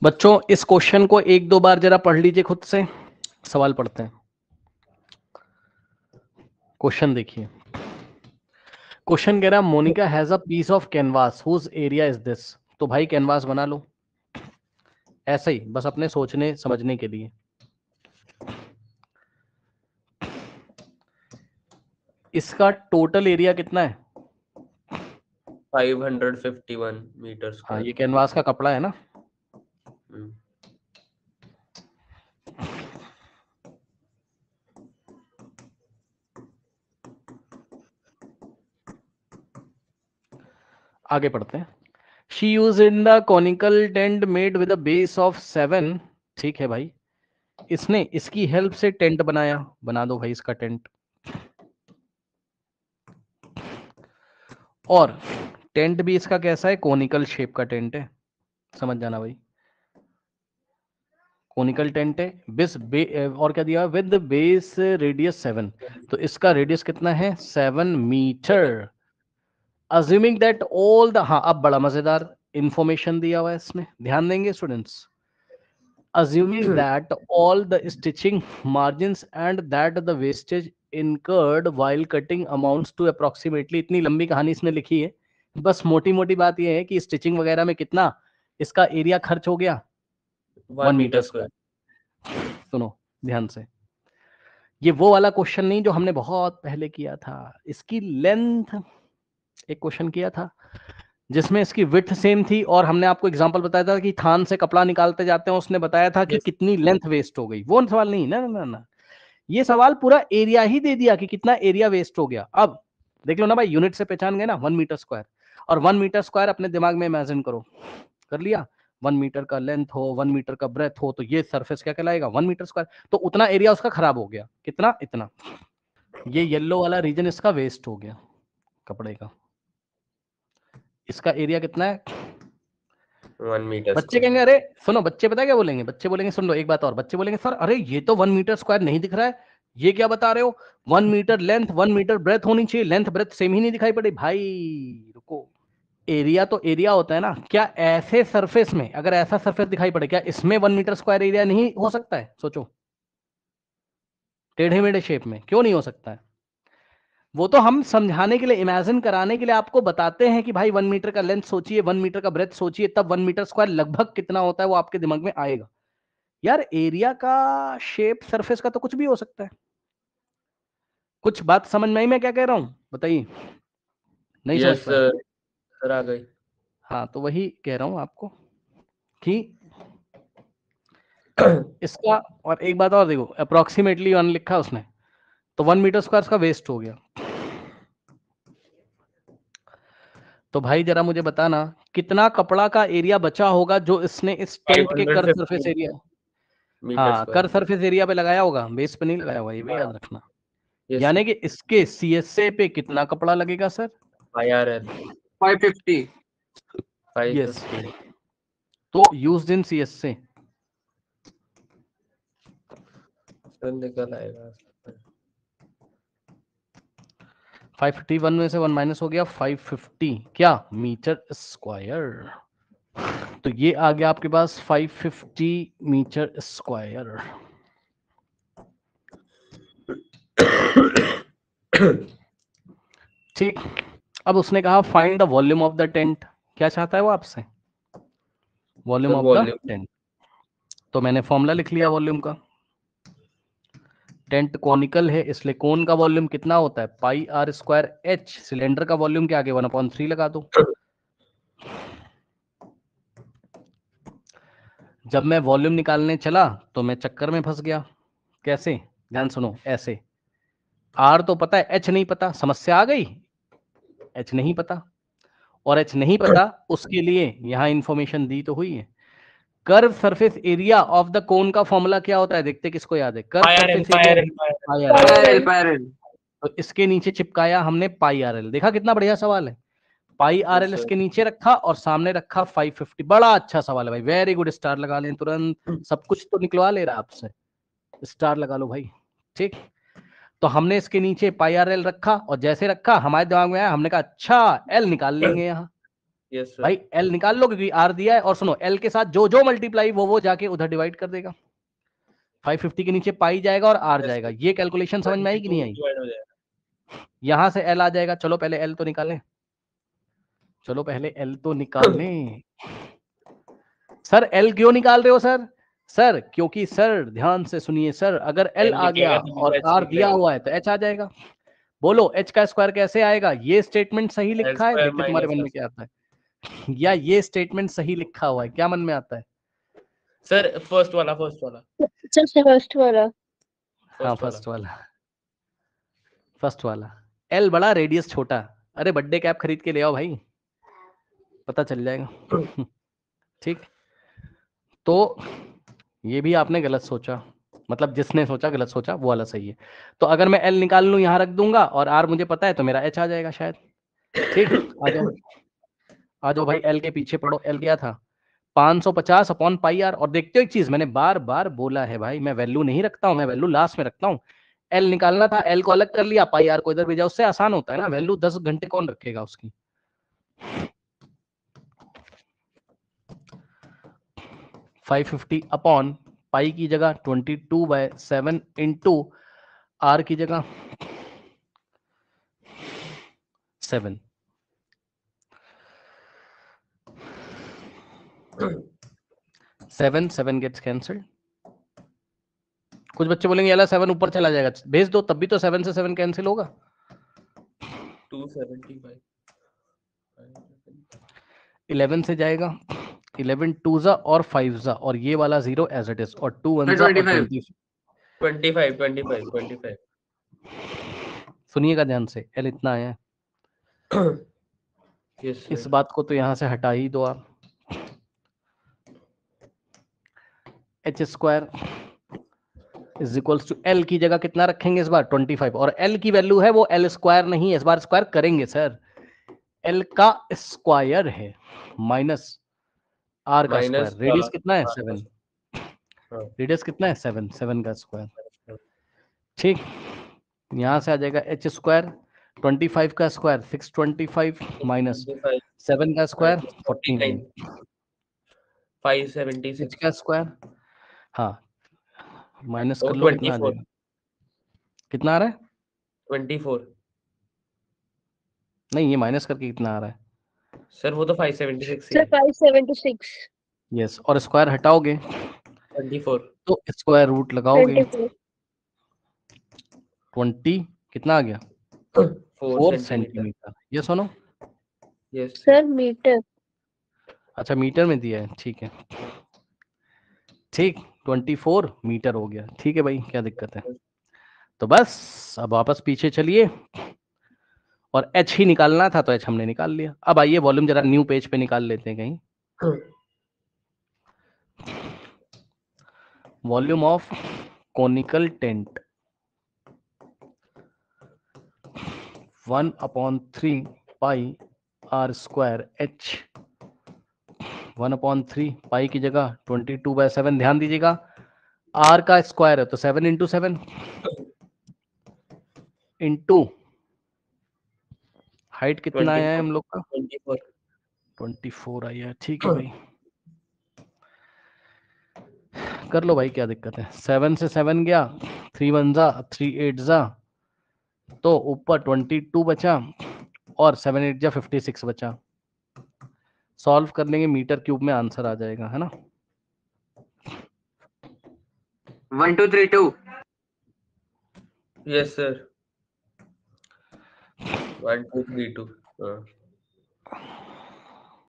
बच्चों इस क्वेश्चन को एक दो बार जरा पढ़ लीजिए खुद से। सवाल पढ़ते हैं। क्वेश्चन देखिए। क्वेश्चन कह रहा है Monica has a piece of canvas whose area is this. तो भाई कैनवास बना लो ऐसे ही, बस अपने सोचने समझने के लिए। इसका टोटल एरिया कितना है? 551 मीटर हाँ, स्क्वायर। ये कैनवास का कपड़ा है ना। आगे पढ़ते हैं। She use in the conical tent made with a base of 7। ठीक है भाई, इसने इसकी हेल्प से टेंट बनाया। बना दो भाई इसका टेंट। और टेंट भी इसका कैसा है? कोनिकल शेप का टेंट है। समझ जाना भाई, कोनिकल टेंट है। और क्या दिया? With base radius 7। तो इसका रेडियस कितना है? 7 metre. Assuming that all the, हाँ अब बड़ा मजेदार इंफॉर्मेशन दिया हुआ है इसमें, ध्यान देंगे students. assuming that all the stitching margins and that the wastage incurred while cutting amounts to approximately, इतनी लंबी कहानी इसने लिखी है। बस मोटी मोटी बात यह है कि स्टिचिंग वगैरह में कितना इसका एरिया खर्च हो गया? 1 मीटर स्क्वायर। सुनो ध्यान से, ये वो वाला क्वेश्चन नहीं जो हमने बहुत पहले किया था। इसकी लेंथ एक क्वेश्चन किया था जिसमें इसकी विड्थ सेम थी और हमने आपको एग्जांपल बताया था कि थान से कपड़ा निकालते जाते हैं, उसने बताया था कि कितनी लेंथ वेस्ट हो गई। वो सवाल नहीं, ना ना ना ना, ये सवाल पूरा एरिया ही दे दिया कि कितना एरिया वेस्ट हो गया। अब देख लो ना भाई, यूनिट से पहचान गए ना, 1 मीटर स्क्वायर। और 1 मीटर स्क्वायर अपने दिमाग में इमेजिन करो, कर लिया। 1 मीटर का लेंथ हो, 1 मीटर का ब्रेथ हो, तो ये सरफेस क्या कहलाएगा? 1 मीटर स्क्वायर। तो उतना एरिया उसका खराब हो गया। कितना? इतना। ये येलो वाला रीजन इसका वेस्ट हो गया कपड़े का। इसका एरिया कितना है? 1 मीटर बच्चे कहेंगे, अरे सुनो, बच्चे पता है क्या बोलेंगे? बच्चे बोलेंगे, सुन लो एक बात और, बच्चे बोलेंगे सर अरे ये तो 1 मीटर स्क्वायर नहीं दिख रहा है, ये क्या बता रहे हो? 1 मीटर लेंथ 1 मीटर ब्रेथ होनी चाहिए, लेंथ ब्रेथ सेम ही नहीं दिखाई पड़ी। भाई रुको, एरिया तो एरिया होता है ना। क्या ऐसे सरफेस में अगर ऐसा सरफेस दिखाई पड़े, क्या इसमें 1 मीटर स्क्वायर एरिया नहीं हो सकता है? सोचो, टेढ़े मेढ़े शेप में क्यों नहीं हो सकता है? वो तो हम समझाने के लिए, इमेजिन कराने के लिए आपको बताते हैं कि भाई 1 मीटर का लेंथ सोचिए, 1 मीटर का ब्रेथ सोचिए, तब 1 मीटर स्क्वायर लगभग कितना होता है वो आपके दिमाग में आएगा। यार एरिया का शेप सरफेस का तो कुछ भी हो सकता है। कुछ बात समझ में आई मैं क्या कह रहा हूं? बताइए। नहीं समझ यस पाए? सर, आ गई। हाँ तो वही कह रहा हूं आपको कि इसका, और एक बात और देखो, अप्रोक्सीमेटली 1 लिखा उसने, तो 1 मीटर स्क्वायर का वेस्ट हो गया। तो भाई जरा मुझे बताना कितना कपड़ा का एरिया बचा होगा जो इसने इस टेंट के कर सरफेस एरिया, मीटर हाँ कर स्क्वायर। सरफेस एरिया पे लगाया होगा, बेस पे नहीं लगाया होगा, ये भी याद रखना। यस यानी सर। कि इसके सीएसए पे कितना कपड़ा लगेगा सर? IRL 550। यस, 550। तो यूज्ड इन सीएसए सर निकल आएगा। 551 में से 1 माइनस हो गया 550 क्या मीटर स्क्वायर। तो ये आ गया आपके पास 550 मीटर स्क्वायर। ठीक, अब उसने कहा find the volume of the tent. क्या चाहता है वो आपसे? Volume sir of the volume. Tent. तो मैंने फॉर्मूला लिख लिया वॉल्यूम का। टेंट कॉनिकल है इसलिए कोन का वॉल्यूम कितना होता है? पाई आर स्क्वायर एच। सिलेंडर का वॉल्यूम के आगे 1/3 लगा दो। जब मैं वॉल्यूम निकालने चला तो मैं चक्कर में फंस गया। कैसे? ध्यान सुनो, ऐसे। आर तो पता है, एच नहीं पता। समस्या आ गई, एच नहीं पता। और एच नहीं पता, उसके लिए यहां इंफॉर्मेशन दी तो हुई है। Curve surface area of the cone का फॉर्मूला क्या होता है? देखते किसको याद है। Curve surface area pi RL। तो इसके नीचे चिपकाया हमने पाई आर एल। देखा कितना बढ़िया सवाल है। पाई आर एल इसके नीचे रखा और सामने रखा 550। बड़ा अच्छा सवाल है भाई, वेरी गुड। स्टार लगा लें तुरंत, सब कुछ तो निकलवा ले रहा आपसे, स्टार लगा लो भाई। ठीक, तो हमने इसके नीचे पाई आर एल रखा और जैसे रखा हमारे दिमाग में आया, हमने कहा अच्छा एल निकाल लेंगे यहाँ। Yes sir. भाई एल निकाल लो क्योंकि आर दिया है, और सुनो एल के साथ जो जो मल्टीप्लाई वो जाके उधर डिवाइड कर देगा। 550 के नीचे पाई जाएगा और आर Yes, जाएगा। sir. ये कैलकुलेशन समझ में आई कि नहीं आई? divide हो जाएगा। यहां से एल आ जाएगा। चलो पहले एल तो निकालें, चलो पहले एल तो निकालें। सर एल क्यों निकाल रहे हो सर? सर क्योंकि सर ध्यान से सुनिए सर, अगर एल L आ गया निकलेगा तो और H आर दिया निकलेगा। हुआ है तो एच आ जाएगा। बोलो एच का स्क्वायर कैसे आएगा? ये स्टेटमेंट सही L लिखा है? square देखते तुम्हारे minus मन में S। क्या आता है। या ये स्टेटमेंट सही लिखा हुआ है, क्या मन में आता है? सर फर्स्ट वाला फर्स्ट वाला। हाँ फर्स्ट वाला, फर्स्ट वाला। एल बड़ा रेडियस छोटा। अरे बर्थडे कैप खरीद के ले आओ भाई, पता चल जाएगा। ठीक, तो ये भी आपने गलत सोचा, मतलब जिसने सोचा गलत सोचा, वो वाला सही है। तो अगर मैं एल निकाल लूं यहाँ रख दूंगा और आर मुझे पता है तो मेरा एच आ जाएगा शायद। ठीक, आ जाओ आ जाओ भाई, एल के पीछे पढ़ो। एल क्या था? 550 अपॉन पाई आर। और देखते हो एक चीज, मैंने बार बार बोला है भाई, मैं वैल्यू नहीं रखता हूं, मैं वैल्यू लास्ट में रखता हूं। एल निकालना था, एल को अलग कर लिया, पाई आर को इधर भेजा, उससे आसान होता है ना। वैल्यू 10 घंटे कौन रखेगा उसकी। 550 अपॉन पाई की जगह 22/7 इंटू आर की जगह 7। 7 गेट्स कैंसल्ड। कुछ बच्चे बोलेंगे यार 7 ऊपर चला जाएगा, भेज दो, तब भी तो 7 से 7 कैंसिल होगा। 275। 11 से जाएगा, 11 2 जा और 5 जा, और ये वाला 0 एज इट इज, और 2 1 जा और 25। 25। सुनिएगा ध्यान से, एल इतना आया है। यस इस बात को तो यहां से हटा ही दो आप। H square is equals to L की जगह कितना रखेंगे इस बार? 25। और एल की वैल्यू है वो एल स्क्वायर नहीं है, इस बार स्क्वायर करेंगे सर। एल का स्क्वायर है माइनस आर का स्क्वायर। रेडियस कितना है? 7। रेडियस कितना है? 7। 7 का स्क्वायर। ठीक, यहां से आ जाएगा एच स्क्वायर 25 का स्क्वायर 625 माइनस 7 का स्क्वायर 49। 576। एच का स्क्वायर, हाँ माइनस कर और लो, कितना आ 24। जाएगा? कितना आ रहा है? 24। नहीं, ये माइनस करके कितना आ रहा है? सर वो तो 576 ही सर है। 576। यस, और स्क्वायर हटाओगे 24। तो स्क्वायर रूट लगाओगे 24 20, कितना आ गया? 4 4 सेंटीमीटर। ये सुनो, यस सर मीटर। अच्छा मीटर में दिया है, ठीक है ठीक, 24 मीटर हो गया। ठीक है भाई, क्या दिक्कत है? तो बस अब वापस पीछे चलिए, और एच ही निकालना था तो एच हमने निकाल लिया। अब आइए वॉल्यूम जरा न्यू पेज पे निकाल लेते हैं कहीं। Volume of conical tent 1/3 pi r square H. 1/3 pi की जगह 22/7। ध्यान दीजिएगा, आर का स्क्वायर है तो 7 इंटू 7 इंटू हाइट कितना आया है हम लोग का? 24 आया है। ठीक है भाई, कर लो भाई, क्या दिक्कत है? 7 से 7 गया, 3 1 जा 3 8 जा, तो ऊपर 22 बचा, और 7 8 जा 56 बचा। सॉल्व कर लेंगे, मीटर क्यूब में आंसर आ जाएगा, है ना? 1232। Yes sir 1232।